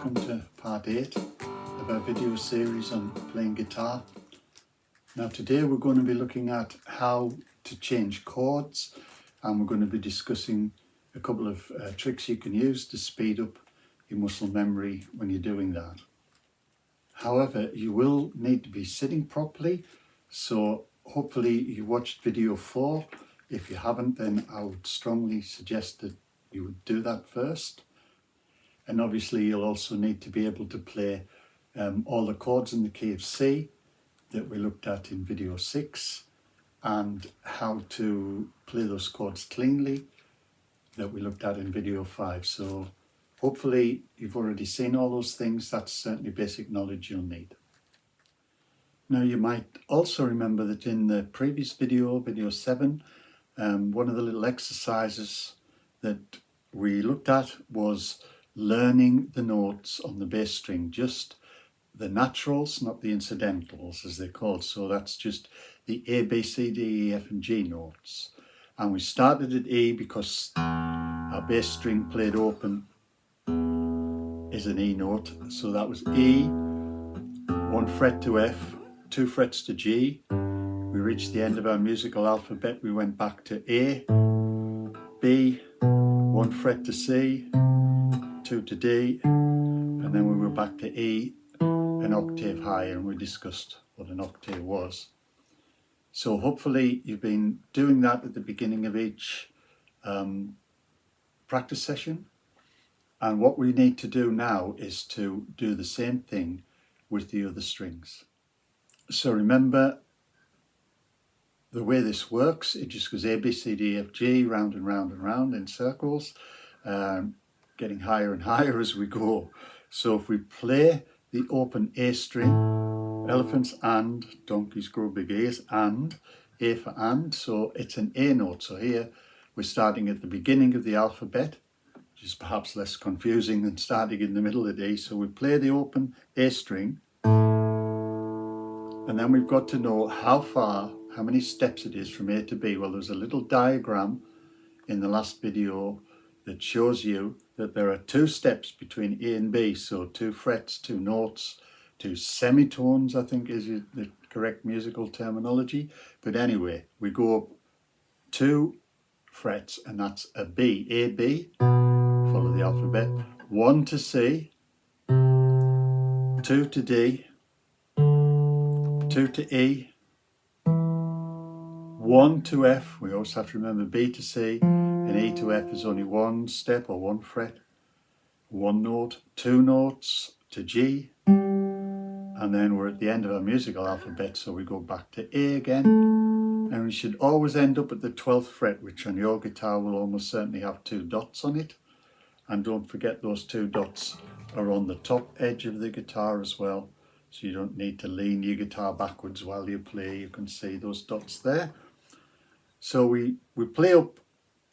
welcome to part 8 of our video series on playing guitar. Now today we're going to be looking at how to change chords, and we're going to be discussing a couple of tricks you can use to speed up your muscle memory when you're doing that. However, you will need to be sitting properly, so hopefully you watched video 4. If you haven't, then I would strongly suggest that you would do that first. And obviously you'll also need to be able to play all the chords in the key of C that we looked at in video 6, and how to play those chords cleanly that we looked at in video 5. So hopefully you've already seen all those things. That's certainly basic knowledge you'll need. Now you might also remember that in the previous video, video 7, one of the little exercises that we looked at was learning the notes on the bass string, just the naturals, not the incidentals as they're called. So that's just the A, B, C, D, E, F and G notes. And we started at E because our bass string played open is an E note. So that was E, 1 fret to F, 2 frets to G. We reached the end of our musical alphabet. We went back to A, B, 1 fret to C, 2 to D, and then we were back to E, an octave higher, and we discussed what an octave was. So hopefully you've been doing that at the beginning of each practice session. And what we need to do now is to do the same thing with the other strings. So remember, the way this works, it just goes A, B, C, D, F, G, round and round and round in circles, getting higher and higher as we go. So if we play the open A string, elephants and, donkeys grow big ears, and, A for and, so it's an A note. So here we're starting at the beginning of the alphabet, which is perhaps less confusing than starting in the middle of D. So we play the open A string, and then we've got to know how many steps it is from A to B. Well, there's a little diagram in the last video that shows you that there are 2 steps between A and B. So 2 frets, 2 notes, 2 semitones, I think is the correct musical terminology. But anyway, we go up 2 frets, and that's a B, A, B, follow the alphabet, 1 to C, 2 to D, 2 to E, 1 to F. We always have to remember B to C, and E to F is only 1 step or 1 fret, 1 note, 2 notes to G, and then we're at the end of our musical alphabet, so we go back to A again, and we should always end up at the 12th fret, which on your guitar will almost certainly have 2 dots on it. And don't forget, those 2 dots are on the top edge of the guitar as well, so you don't need to lean your guitar backwards while you play. You can see those dots there. So we play up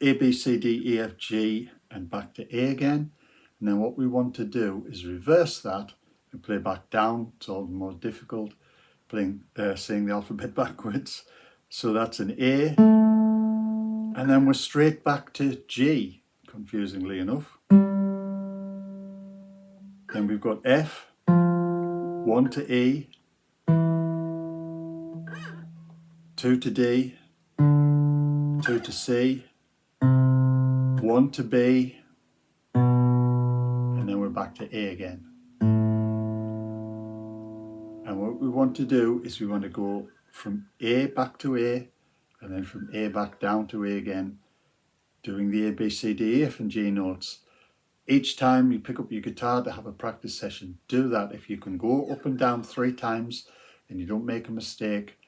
A, B, C, D, E, F, G and back to A again. And then what we want to do is reverse that and play back down. It's all the more difficult saying the alphabet backwards. So that's an A, and then we're straight back to G, confusingly enough. Then we've got F, 1 to E, 2 to D, 2 to C, 1 to B, and then we're back to A again. And what we want to do is we want to go from A back to A, and then from A back down to A again, doing the A, B, C, D, E, F and G notes. Each time you pick up your guitar to have a practice session, do that. If you can go up and down 3 times and you don't make a mistake,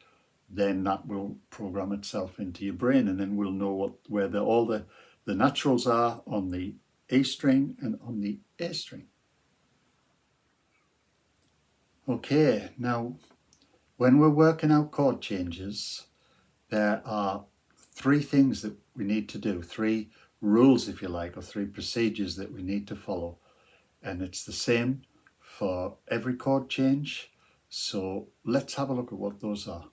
then that will program itself into your brain, and then we'll know where all the naturals are on the A string and on the A string. Okay, now when we're working out chord changes, there are 3 things that we need to do, 3 rules if you like, or 3 procedures that we need to follow, and it's the same for every chord change. So let's have a look at what those are.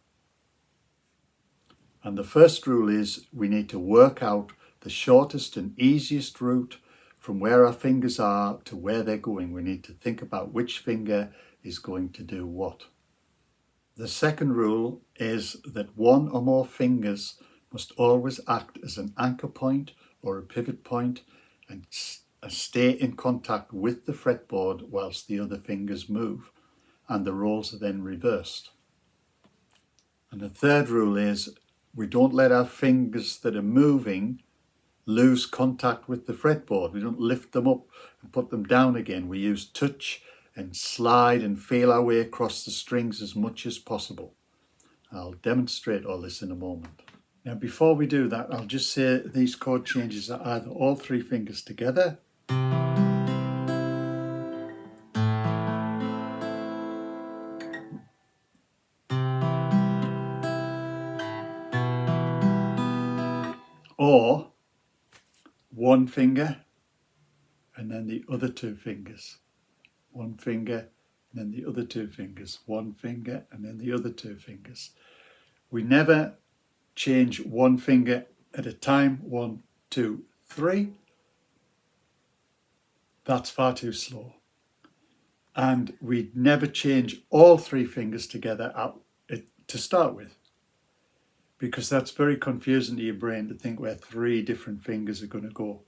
And the first rule is we need to work out the shortest and easiest route from where our fingers are to where they're going. We need to think about which finger is going to do what. The second rule is that one or more fingers must always act as an anchor point or a pivot point and stay in contact with the fretboard whilst the other fingers move, and the roles are then reversed. And the third rule is we don't let our fingers that are moving lose contact with the fretboard. We don't lift them up and put them down again. We use touch and slide and feel our way across the strings as much as possible. I'll demonstrate all this in a moment. Now before we do that, I'll just say these chord changes are either all three fingers together, or one finger and then the other two fingers. One finger and then the other two fingers. One finger and then the other two fingers. We never change one finger at a time. 1, 2, 3. That's far too slow. And we never change all three fingers together to start with, because that's very confusing to your brain to think where three different fingers are going to go.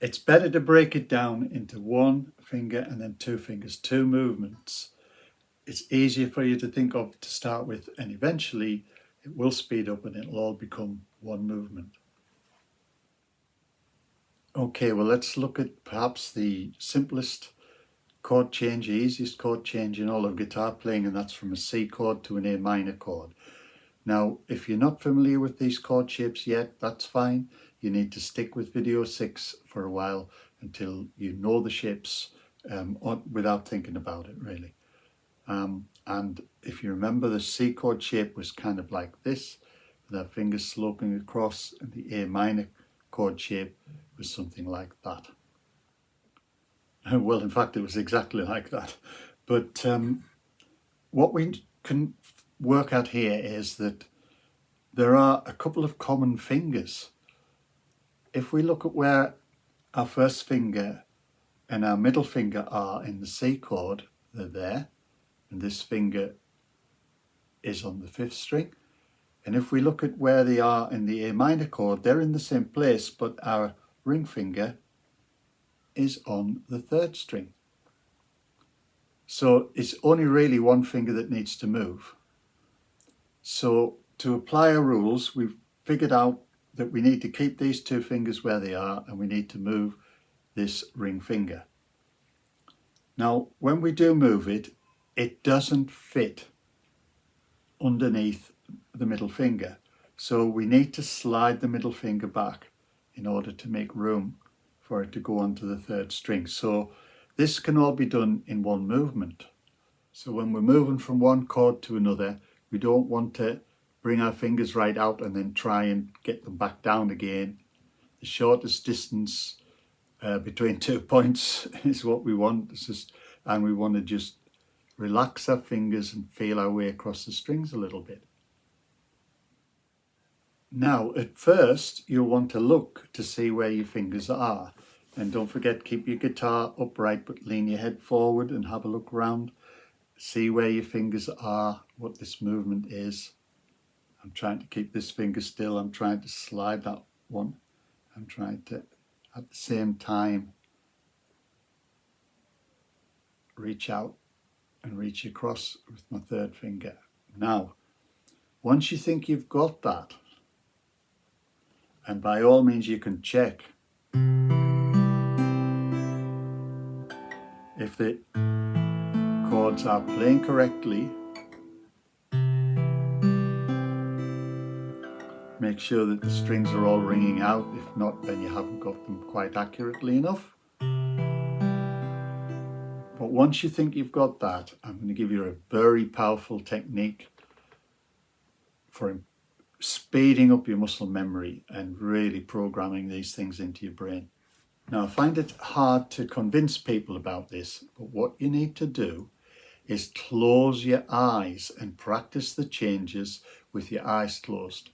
It's better to break it down into one finger and then two fingers, two movements. It's easier for you to think of to start with, and eventually it will speed up and it'll all become one movement. Okay, well, let's look at perhaps the simplest chord change, the easiest chord change in all of guitar playing, and that's from a C chord to an A minor chord. Now, if you're not familiar with these chord shapes yet, that's fine. You need to stick with video 6 for a while until you know the shapes without thinking about it, really. And if you remember, the C chord shape was kind of like this, with our fingers sloping across, and the A minor chord shape was something like that. Well, in fact, it was exactly like that. But what we can work out here is that there are a couple of common fingers. If we look at where our first finger and our middle finger are in the C chord, they're there, and this finger is on the 5th string. And if we look at where they are in the A minor chord, they're in the same place, but our ring finger is on the 3rd string. So it's only really one finger that needs to move. So to apply our rules, we've figured out that we need to keep these two fingers where they are, and we need to move this ring finger. Now, when we do move it, it doesn't fit underneath the middle finger. So we need to slide the middle finger back in order to make room for it to go onto the 3rd string. So this can all be done in one movement. So when we're moving from one chord to another, we don't want to bring our fingers right out and then try and get them back down again. The shortest distance between 2 points is what we want. And we want to just relax our fingers and feel our way across the strings a little bit. Now, at first, you'll want to look to see where your fingers are. And don't forget, keep your guitar upright, but lean your head forward and have a look around. See where your fingers are, what this movement is. I'm trying to keep this finger still. I'm trying to slide that one. I'm trying to, at the same time, reach out and reach across with my 3rd finger. Now, once you think you've got that, and by all means you can check if the chords are playing correctly. Make sure that the strings are all ringing out. If not, then you haven't got them quite accurately enough. But once you think you've got that, I'm going to give you a very powerful technique for speeding up your muscle memory and really programming these things into your brain. Now, I find it hard to convince people about this, but what you need to do is close your eyes and practice the changes with your eyes closed.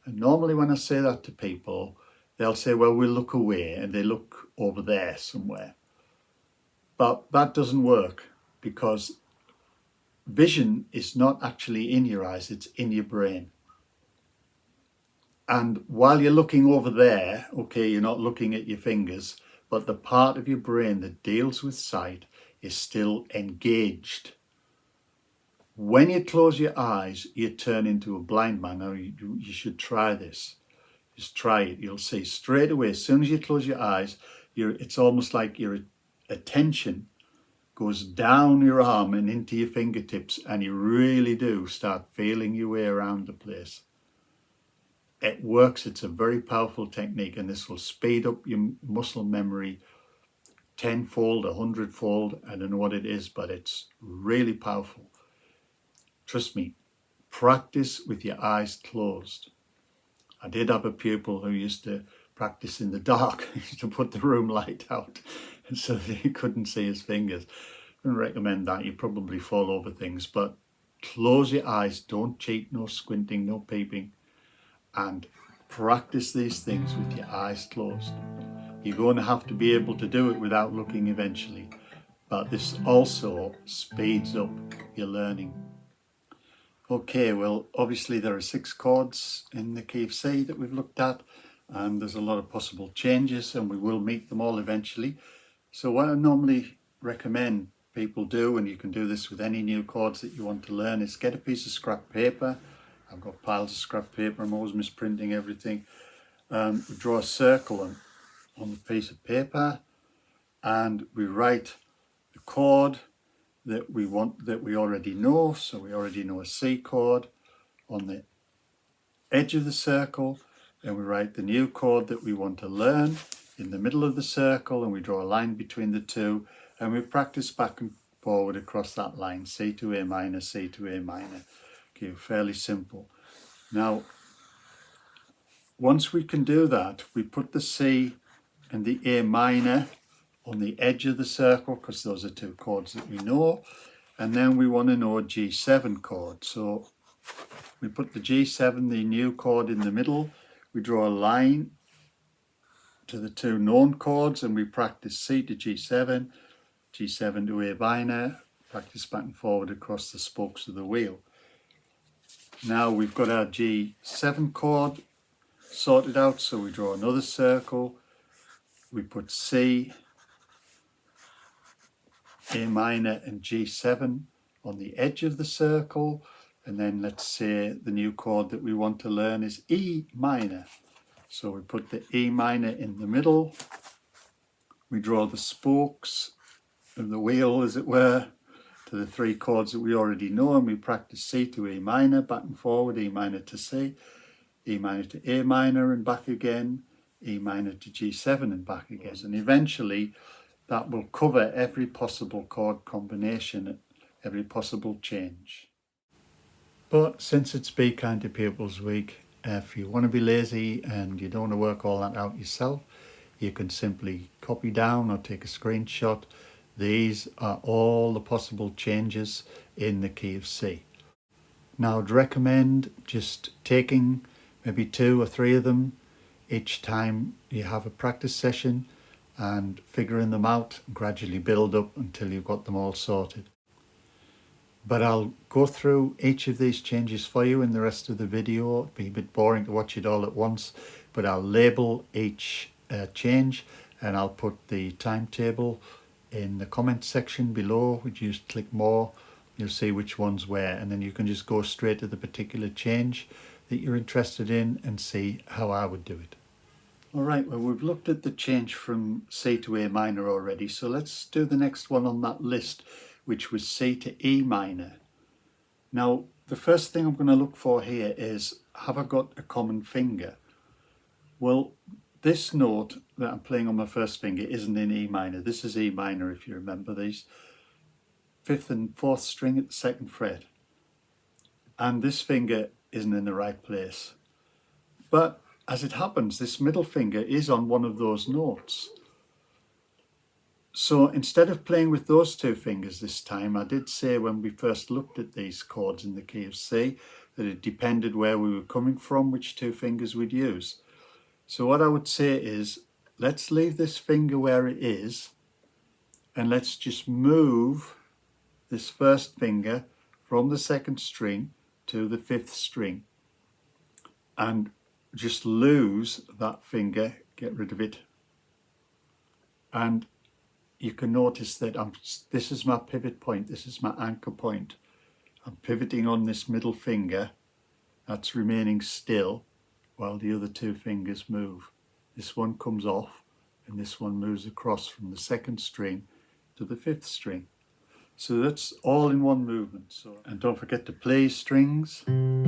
And normally when I say that to people, they'll say, well, we'll look away, and they look over there somewhere. But that doesn't work, because vision is not actually in your eyes, it's in your brain. And while you're looking over there, okay, you're not looking at your fingers, but the part of your brain that deals with sight is still engaged. When you close your eyes, you turn into a blind man. Now, you should try this. Just try it. You'll see straight away, as soon as you close your eyes, it's almost like your attention goes down your arm and into your fingertips, and you really do start feeling your way around the place. It works. It's a very powerful technique, and this will speed up your muscle memory tenfold, 100-fold. I don't know what it is, but it's really powerful. Trust me, practice with your eyes closed. I did have a pupil who used to practice in the dark. He used to put the room light out so that he couldn't see his fingers. I wouldn't recommend that. You probably fall over things, but close your eyes. Don't cheat, no squinting, no peeping, and practice these things with your eyes closed. You're going to have to be able to do it without looking eventually, but this also speeds up your learning. Okay, well, obviously there are 6 chords in the key of C that we've looked at, and there's a lot of possible changes, and we will meet them all eventually. So what I normally recommend people do, and you can do this with any new chords that you want to learn, is get a piece of scrap paper. I've got piles of scrap paper. I'm always misprinting everything. We draw a circle on the piece of paper, and we write the chord that we want, that we already know. So we already know a C chord on the edge of the circle, and we write the new chord that we want to learn in the middle of the circle, and we draw a line between the two, and we practice back and forward across that line, C to A minor, C to A minor. Okay, fairly simple. Now, once we can do that, we put the C and the A minor on the edge of the circle, because those are 2 chords that we know, and then we want to know a G7 chord. So we put the G7, the new chord, in the middle. We draw a line to the 2 known chords, and we practice C to G7, G7 to A minor, practice back and forward across the spokes of the wheel. Now we've got our G7 chord sorted out, so we draw another circle. We put C, A minor and G7 on the edge of the circle, and then let's say the new chord that we want to learn is E minor. So we put the E minor in the middle. We draw the spokes of the wheel, as it were, to the 3 chords that we already know, and we practice C to A minor, back and forward, E minor to C, E minor to A minor and back again, E minor to G7 and back again. And eventually that will cover every possible chord combination, every possible change. But since it's Be Kind to Pupils Week, if you want to be lazy and you don't want to work all that out yourself, you can simply copy down or take a screenshot. These are all the possible changes in the key of C. Now I'd recommend just taking maybe 2 or 3 of them each time you have a practice session, and figuring them out and gradually build up until you've got them all sorted. But I'll go through each of these changes for you in the rest of the video. It'd be a bit boring to watch it all at once, but I'll label each change, and I'll put the timetable in the comment section below, which you just click more, you'll see which one's where, and then you can just go straight to the particular change that you're interested in and see how I would do it. Alright, well, we've looked at the change from C to A minor already, so let's do the next one on that list, which was C to E minor. Now, the first thing I'm going to look for here is, have I got a common finger? Well, this note that I'm playing on my first finger isn't in E minor. This is E minor, if you remember these. 5th and 4th string at the 2nd fret. And this finger isn't in the right place. But as it happens, this middle finger is on one of those notes. So instead of playing with those 2 fingers this time, I did say when we first looked at these chords in the key of C that it depended where we were coming from, which 2 fingers we'd use. So what I would say is, let's leave this finger where it is and let's just move this first finger from the second string to the fifth string and just lose that finger, get rid of it. And you can notice that this is my pivot point, this is my anchor point. I'm pivoting on this middle finger, that's remaining still while the other two fingers move. This one comes off and this one moves across from the second string to the fifth string. So that's all in one movement. So, and don't forget to play strings. And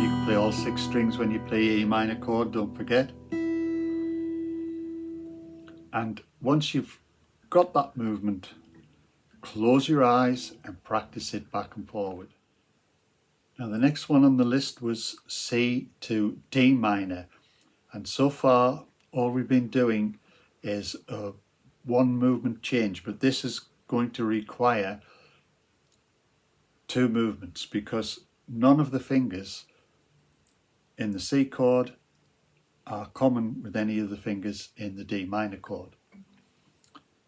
you can play all 6 strings when you play A minor chord, don't forget. And once you've got that movement, close your eyes and practice it back and forward. Now the next one on the list was C to D minor. And so far all we've been doing is a one movement change, but this is going to require 2 movements because none of the fingers in the C chord are common with any of the fingers in the D minor chord.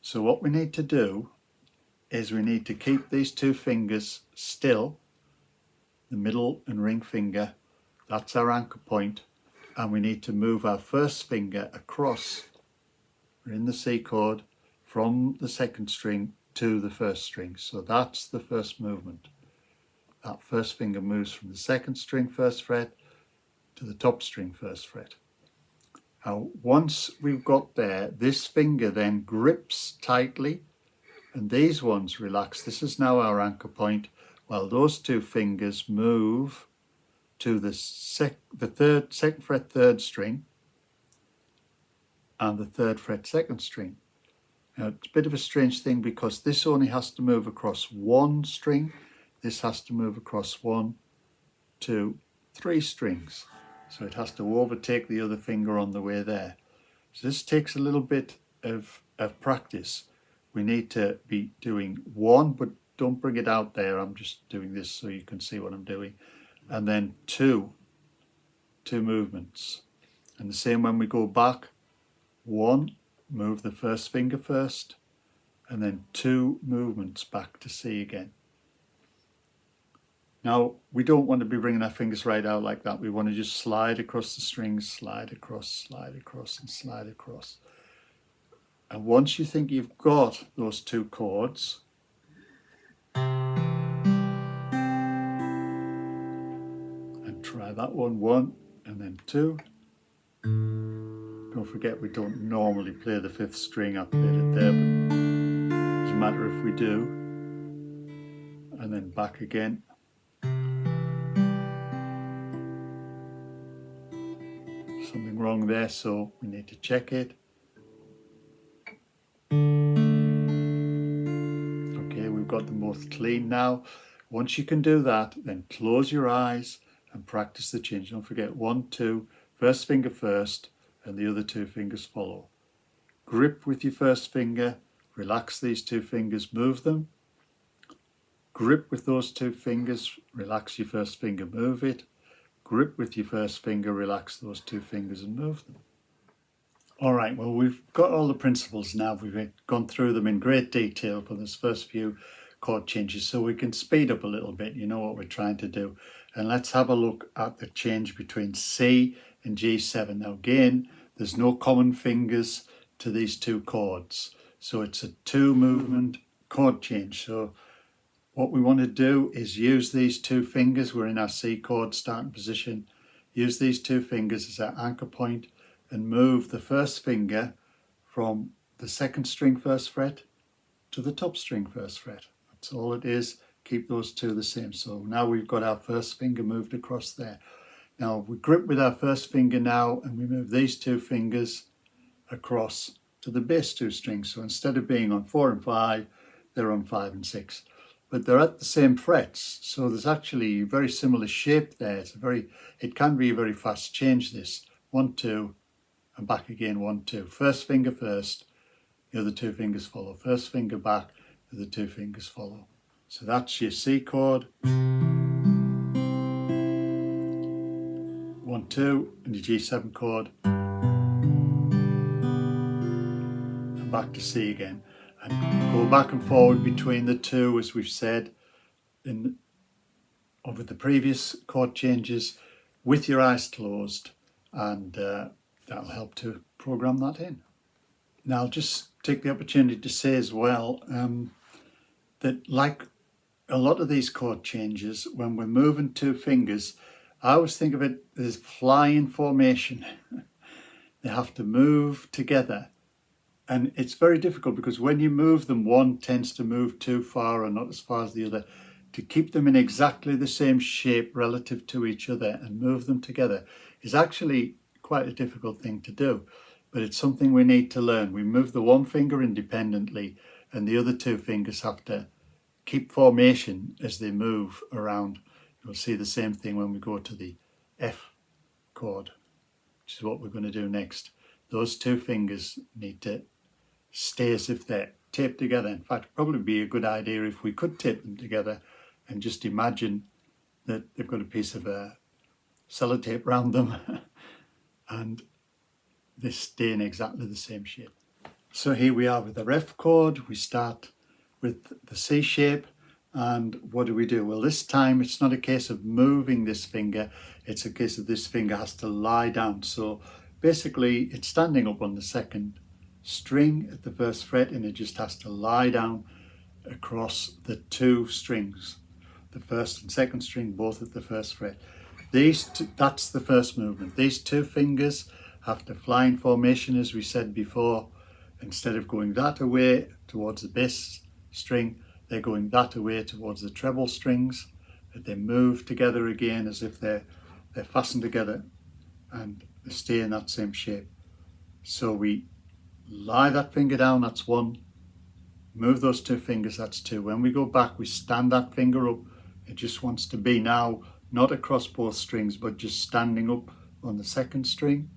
So what we need to do is we need to keep these 2 fingers still, the middle and ring finger, that's our anchor point, and we need to move our first finger across, we're in the C chord, from the second string to the first string. So that's the first movement. That first finger moves from the second string first fret to the top string first fret. Now once we've got there, this finger then grips tightly and these ones relax. This is now our anchor point, while those 2 fingers move to the second fret third string and the 3rd fret second string. Now it's a bit of a strange thing because this only has to move across 1 string, this has to move across 1, 2, 3 strings. So it has to overtake the other finger on the way there. So this takes a little bit of practice. We need to be doing 1, but don't bring it out there. I'm just doing this so you can see what I'm doing. And then 2 movements. And the same when we go back. 1, move the first finger first, and then 2 movements back to C again. Now we don't want to be bringing our fingers right out like that. We want to just slide across the strings, slide across, and slide across. And once you think you've got those 2 chords, and try that one, and then 2. Don't forget we don't normally play the 5th string, I played it there, but it doesn't matter if we do. And then back again. Something wrong there, so we need to check it. Okay, we've got them both clean now. Once you can do that, then close your eyes and practice the change. Don't forget 1, 2, first finger first, and the other 2 fingers follow. Grip with your first finger, relax these 2 fingers, move them. Grip with those 2 fingers, relax your first finger, move it. Grip with your first finger, relax those 2 fingers and move them. All right, well, we've got all the principles now. We've gone through them in great detail for this first few chord changes, so we can speed up a little bit, you know what we're trying to do. And let's have a look at the change between C and G7. Now again, there's no common fingers to these 2 chords, so it's a 2 movement chord change. So what we want to do is use these 2 fingers. We're in our C chord starting position. Use these 2 fingers as our anchor point and move the first finger from the second string first fret to the top string first fret. That's all it is. Keep those 2 the same. So now we've got our first finger moved across there. Now we grip with our first finger now and we move these 2 fingers across to the bass 2 strings. So instead of being on 4 and 5, they're on 5 and 6. But they're at the same frets, so there's actually a very similar shape there. It can be a very fast change, this. 1, 2, and back again, 1, 2. First finger first, the other 2 fingers follow. First finger back, the other 2 fingers follow. So that's your C chord, 1, 2, and your G7 chord, and back to C again. And go back and forward between the two, as we've said over the previous chord changes, with your eyes closed, and that'll help to program that in. Now I'll just take the opportunity to say as well that, like a lot of these chord changes, when we're moving two fingers, I always think of it as flying formation. They have to move together, and it's very difficult because when you move them, one tends to move too far or not as far as the other. To keep them in exactly the same shape relative to each other and move them together is actually quite a difficult thing to do, but it's something we need to learn. We move the one finger independently, and the other two fingers have to keep formation as they move around. You'll see the same thing when we go to the F chord, which is what we're going to do next. Those two fingers need to stay as if they're taped together. In fact, it'd probably be a good idea if we could tape them together and just imagine that they've got a piece of sellotape around them and they stay in exactly the same shape. So here we are with the F chord. We start with the C shape, and what do? Well, this time it's not a case of moving this finger, it's a case of this finger has to lie down. So basically it's standing up on the second string at the first fret, and it just has to lie down across the two strings, the first and second string, both at the first fret. That's the first movement. These two fingers have to fly in formation, as we said before. Instead of going that away towards the bass string, they're going that away towards the treble strings. They move together again as if they're fastened together, and they stay in that same shape. So we lie that finger down, that's one. Move those two fingers, that's two. When we go back, we stand that finger up. It just wants to be now not across both strings, but just standing up on the second string,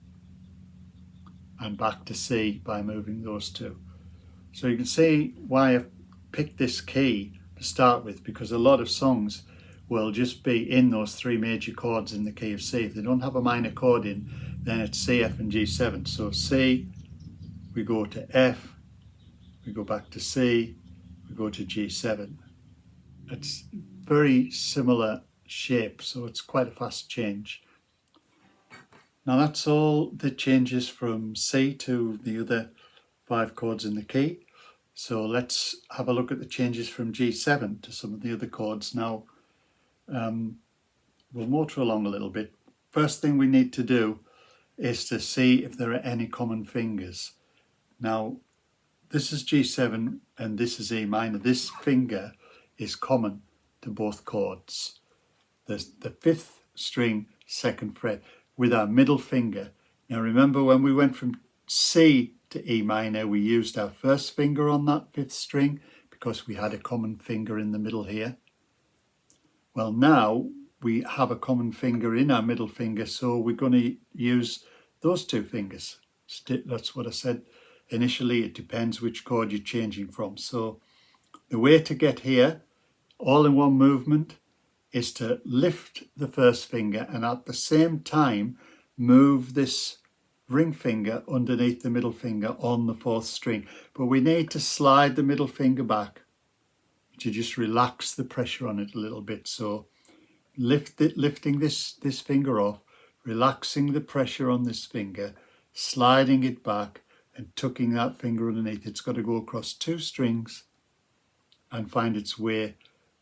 and back to C by moving those two. So you can see why I've picked this key to start with, because a lot of songs will just be in those three major chords in the key of C. If they don't have a minor chord in, then it's C, F and G7. So C, we go to F, we go back to C, we go to G7. It's very similar shape, so it's quite a fast change. Now that's all the changes from C to the other 5 chords in the key. So let's have a look at the changes from G7 to some of the other chords. Now we'll motor along a little bit. First thing we need to do is to see if there are any common fingers. Now this is G7 and this is E minor. This finger is common to both chords. There's the 5th string, 2nd fret, with our middle finger. Now remember, when we went from C to E minor, we used our first finger on that 5th string because we had a common finger in the middle here. Well, now we have a common finger in our middle finger, so we're going to use those two fingers. That's what I said initially. It depends which chord you're changing from. So the way to get here, all in one movement, is to lift the first finger and at the same time move this ring finger underneath the middle finger on the 4th string. But we need to slide the middle finger back to just relax the pressure on it a little bit. So lifting this finger off, relaxing the pressure on this finger, sliding it back and tucking that finger underneath. It's got to go across 2 strings and find its way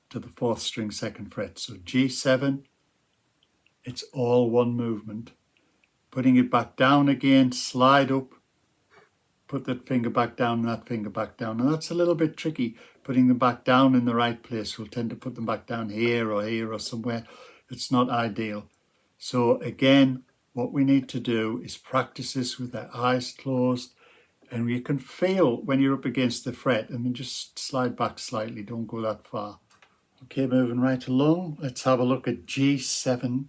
to the 4th string, 2nd fret. So G7, it's all one movement. Putting it back down again, slide up, put that finger back down and that finger back down. And that's a little bit tricky, putting them back down in the right place. We'll tend to put them back down here or somewhere. It's not ideal. So again, what we need to do is practice this with our eyes closed, and you can feel when you're up against the fret, and then just slide back slightly, don't go that far. Okay, moving right along, let's have a look at G7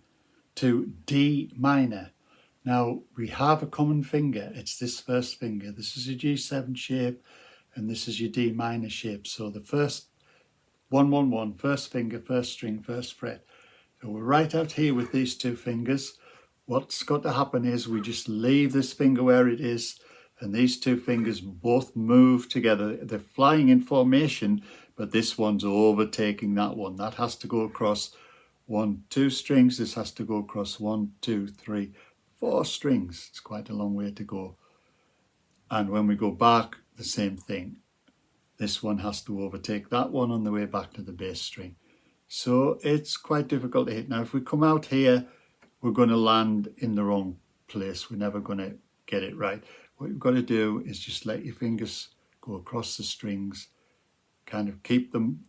to D minor. Now we have a common finger, it's this first finger. This is a G7 shape and this is your D minor shape. So the first 1, 1, 1, first finger, first string, first fret. So we're right out here with these two fingers. What's got to happen is we just leave this finger where it is, and these two fingers both move together. They're flying in formation, but this one's overtaking that one. That has to go across 1, 2 strings. This has to go across 1, 2, 3, 4 strings. It's quite a long way to go. And when we go back, the same thing. This one has to overtake that one on the way back to the bass string. So it's quite difficult to hit. Now, if we come out here, we're going to land in the wrong place. We're never going to get it right. What you've got to do is just let your fingers go across the strings, kind of keep them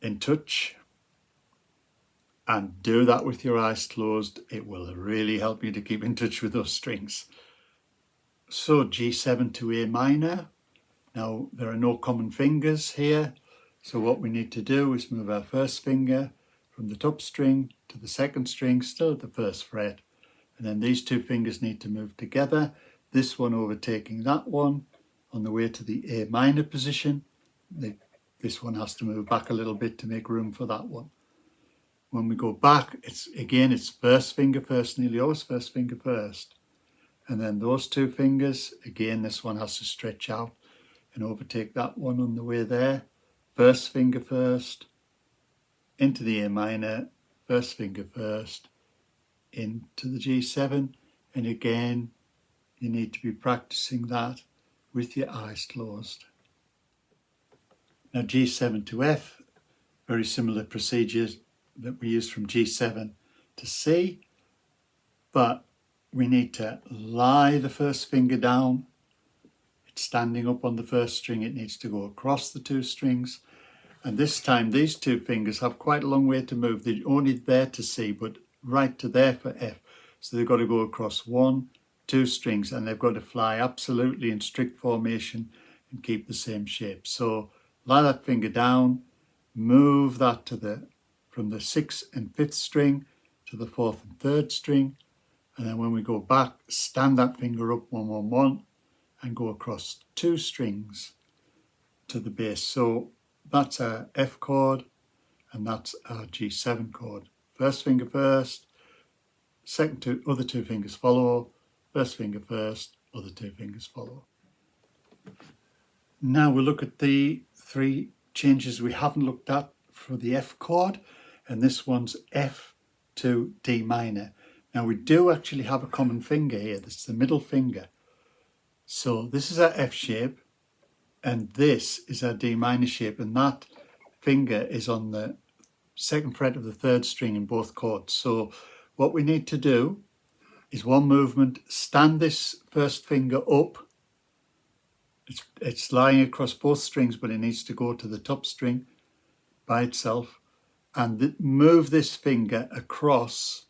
in touch, and do that with your eyes closed. It will really help you to keep in touch with those strings. So G7 to A minor. Now, there are no common fingers here. So what we need to do is move our first finger from the top string to the second string, still at the first fret. And then these two fingers need to move together. This one overtaking that one on the way to the A minor position. This one has to move back a little bit to make room for that one. When we go back, it's first finger first, nearly always first finger first. And then those two fingers, again, this one has to stretch out and overtake that one on the way there. First finger first, into the A minor, first finger first, into the G7. And again, you need to be practicing that with your eyes closed. Now G7 to F, very similar procedures that we use from G7 to C, but we need to lie the first finger down. It's standing up on the first string. It needs to go across the two strings. And this time, these two fingers have quite a long way to move. They're only there to C, but right to there for F. So they've got to go across 1, 2 strings, and they've got to fly absolutely in strict formation and keep the same shape. So lie that finger down, move that from the 6th and 5th string to the 4th and 3rd string. And then when we go back, stand that finger up 1, 1, 1 and go across 2 strings to the bass. So that's our F chord and that's our G7 chord. First finger first, other two fingers follow, first finger first, other two fingers follow. Now we'll look at the 3 changes we haven't looked at for the F chord, and this one's F to D minor. Now we do actually have a common finger here. That's the middle finger. So this is our F shape and this is our D minor shape, and that finger is on the 2nd fret of the 3rd string in both chords. So what we need to do is one movement, stand this first finger up. It's lying across both strings, but it needs to go to the top string by itself, and move this finger across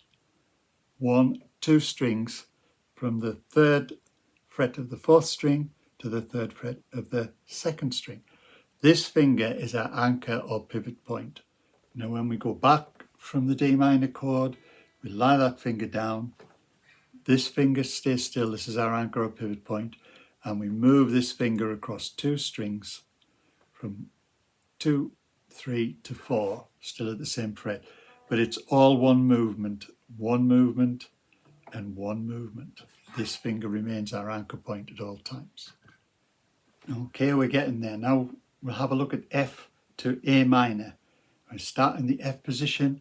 1, 2 strings from the 3rd fret of the 4th string to the 3rd fret of the 2nd string. This finger is our anchor or pivot point. Now when we go back from the D minor chord, we lie that finger down. This finger stays still. This is our anchor or pivot point. And we move this finger across 2 strings from 2, 3 to 4, still at the same fret. But it's all one movement and one movement. This finger remains our anchor point at all times. Okay, we're getting there. Now we'll have a look at F to A minor. I start in the F position.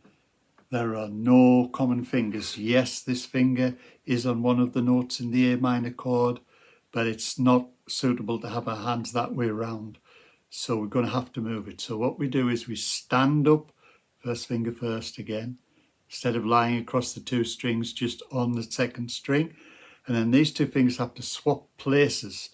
There are no common fingers. Yes, this finger is on one of the notes in the A minor chord, but it's not suitable to have our hands that way around. So we're going to have to move it. So what we do is we stand up, first finger first again, instead of lying across the 2 strings just on the 2nd string. And then these 2 fingers have to swap places.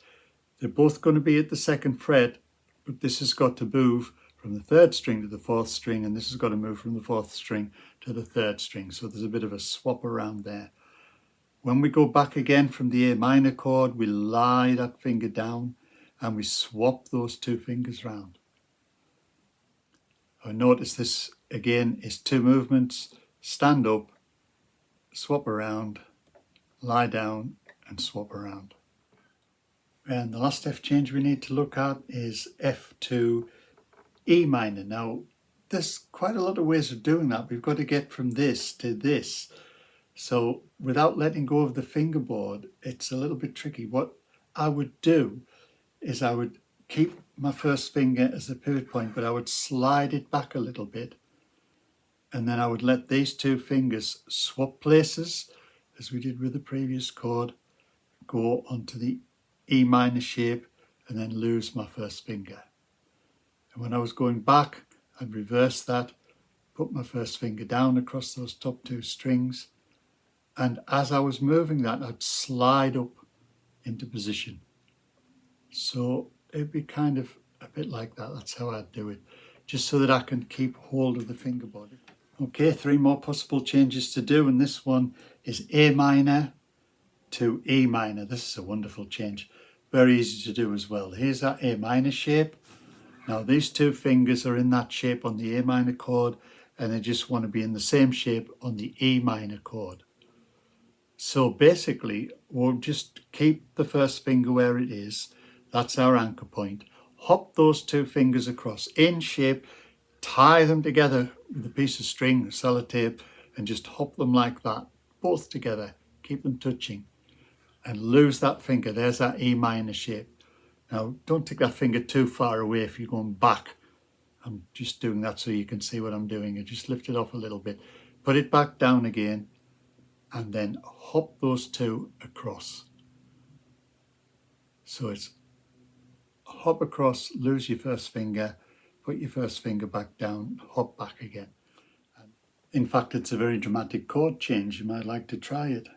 They're both going to be at the 2nd fret, but this has got to move from the 3rd string to the 4th string, and this has got to move from the 4th string to the 3rd string. So there's a bit of a swap around there. When we go back again from the A minor chord, we lie that finger down and we swap those 2 fingers round. I notice this again is 2 movements: stand up, swap around, lie down and swap around. And the last F change we need to look at is F to E minor. Now, there's quite a lot of ways of doing that. We've got to get from this to this. So without letting go of the fingerboard, it's a little bit tricky. What I would do is I would keep my first finger as the pivot point, but I would slide it back a little bit. And then I would let these two fingers swap places, as we did with the previous chord, go onto the E minor shape and then lose my first finger. And when I was going back, I'd reverse that, put my first finger down across those top two strings. And as I was moving that, I'd slide up into position. So it'd be kind of a bit like that. That's how I'd do it, just so that I can keep hold of the fingerboard. Okay, 3 more possible changes to do, and this one is A minor to E minor. This is a wonderful change. Very easy to do as well. Here's that A minor shape. Now these two fingers are in that shape on the A minor chord, and they just want to be in the same shape on the E minor chord. So basically, we'll just keep the first finger where it is. That's our anchor point. Hop those two fingers across in shape, tie them together with a piece of string, sellotape, and just hop them like that, both together. Keep them touching and lose that finger. There's that E minor shape. Now, don't take that finger too far away if you're going back. I'm just doing that so you can see what I'm doing. I just lift it off a little bit, put it back down again, and then hop those two across. So it's hop across, lose your first finger, put your first finger back down, hop back again. In fact, it's a very dramatic chord change. You might like to try it.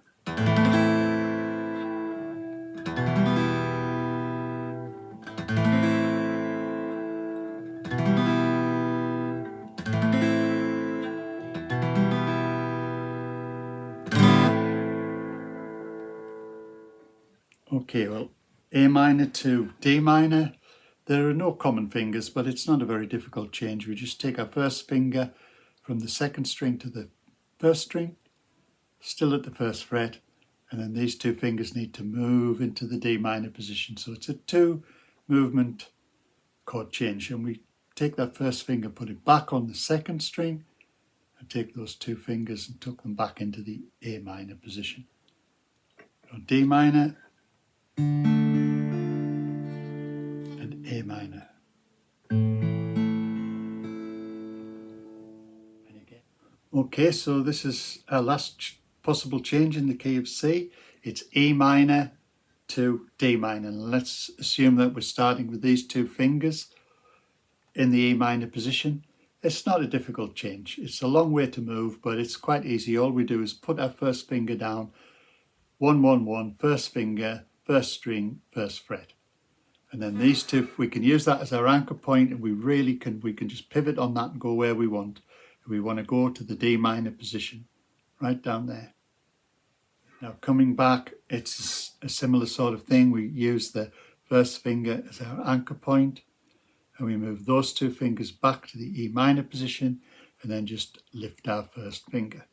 Okay, well, A minor to D minor. There are no common fingers, but it's not a very difficult change. We just take our first finger from the second string to the first string, still at the first fret, and then these two fingers need to move into the D minor position. So it's a 2 movement chord change, and we take that first finger, put it back on the second string, and take those 2 fingers and tuck them back into the A minor position. So D minor and A minor. Okay, so this is our last possible change in the key of C. It's E minor to D minor. And let's assume that we're starting with these 2 fingers in the E minor position. It's not a difficult change. It's a long way to move, but it's quite easy. All we do is put our first finger down, 1, 1, 1, first finger, first string, first fret. And then these 2, we can use that as our anchor point, and we can just pivot on that and go where we want. We want to go to the D minor position, right down there. Now coming back, it's a similar sort of thing. We use the first finger as our anchor point, and we move those 2 fingers back to the E minor position, and then just lift our first finger.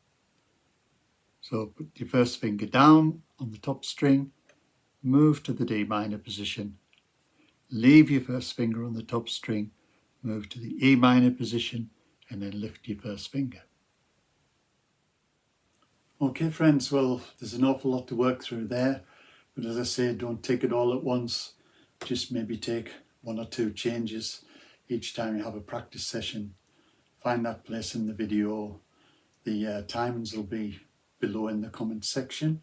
So put your first finger down on the top string, move to the D minor position, leave your first finger on the top string, move to the E minor position, and then lift your first finger. Okay friends, well, there's an awful lot to work through there, but as I say, don't take it all at once. Just maybe take 1 or 2 changes each time you have a practice session. Find that place in the video. The timings will be below in the comment section,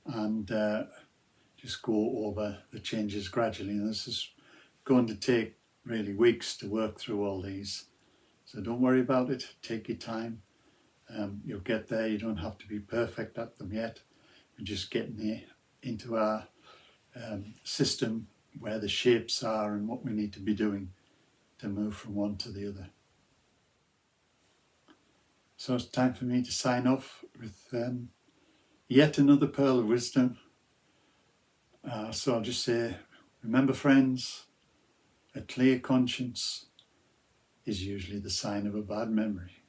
and just go over the changes gradually. And this is going to take really weeks to work through all these. So don't worry about it, take your time. You'll get there. You don't have to be perfect at them yet. We're just getting into our system where the shapes are and what we need to be doing to move from one to the other. So it's time for me to sign off with yet another pearl of wisdom. So I'll just say, remember friends, a clear conscience is usually the sign of a bad memory.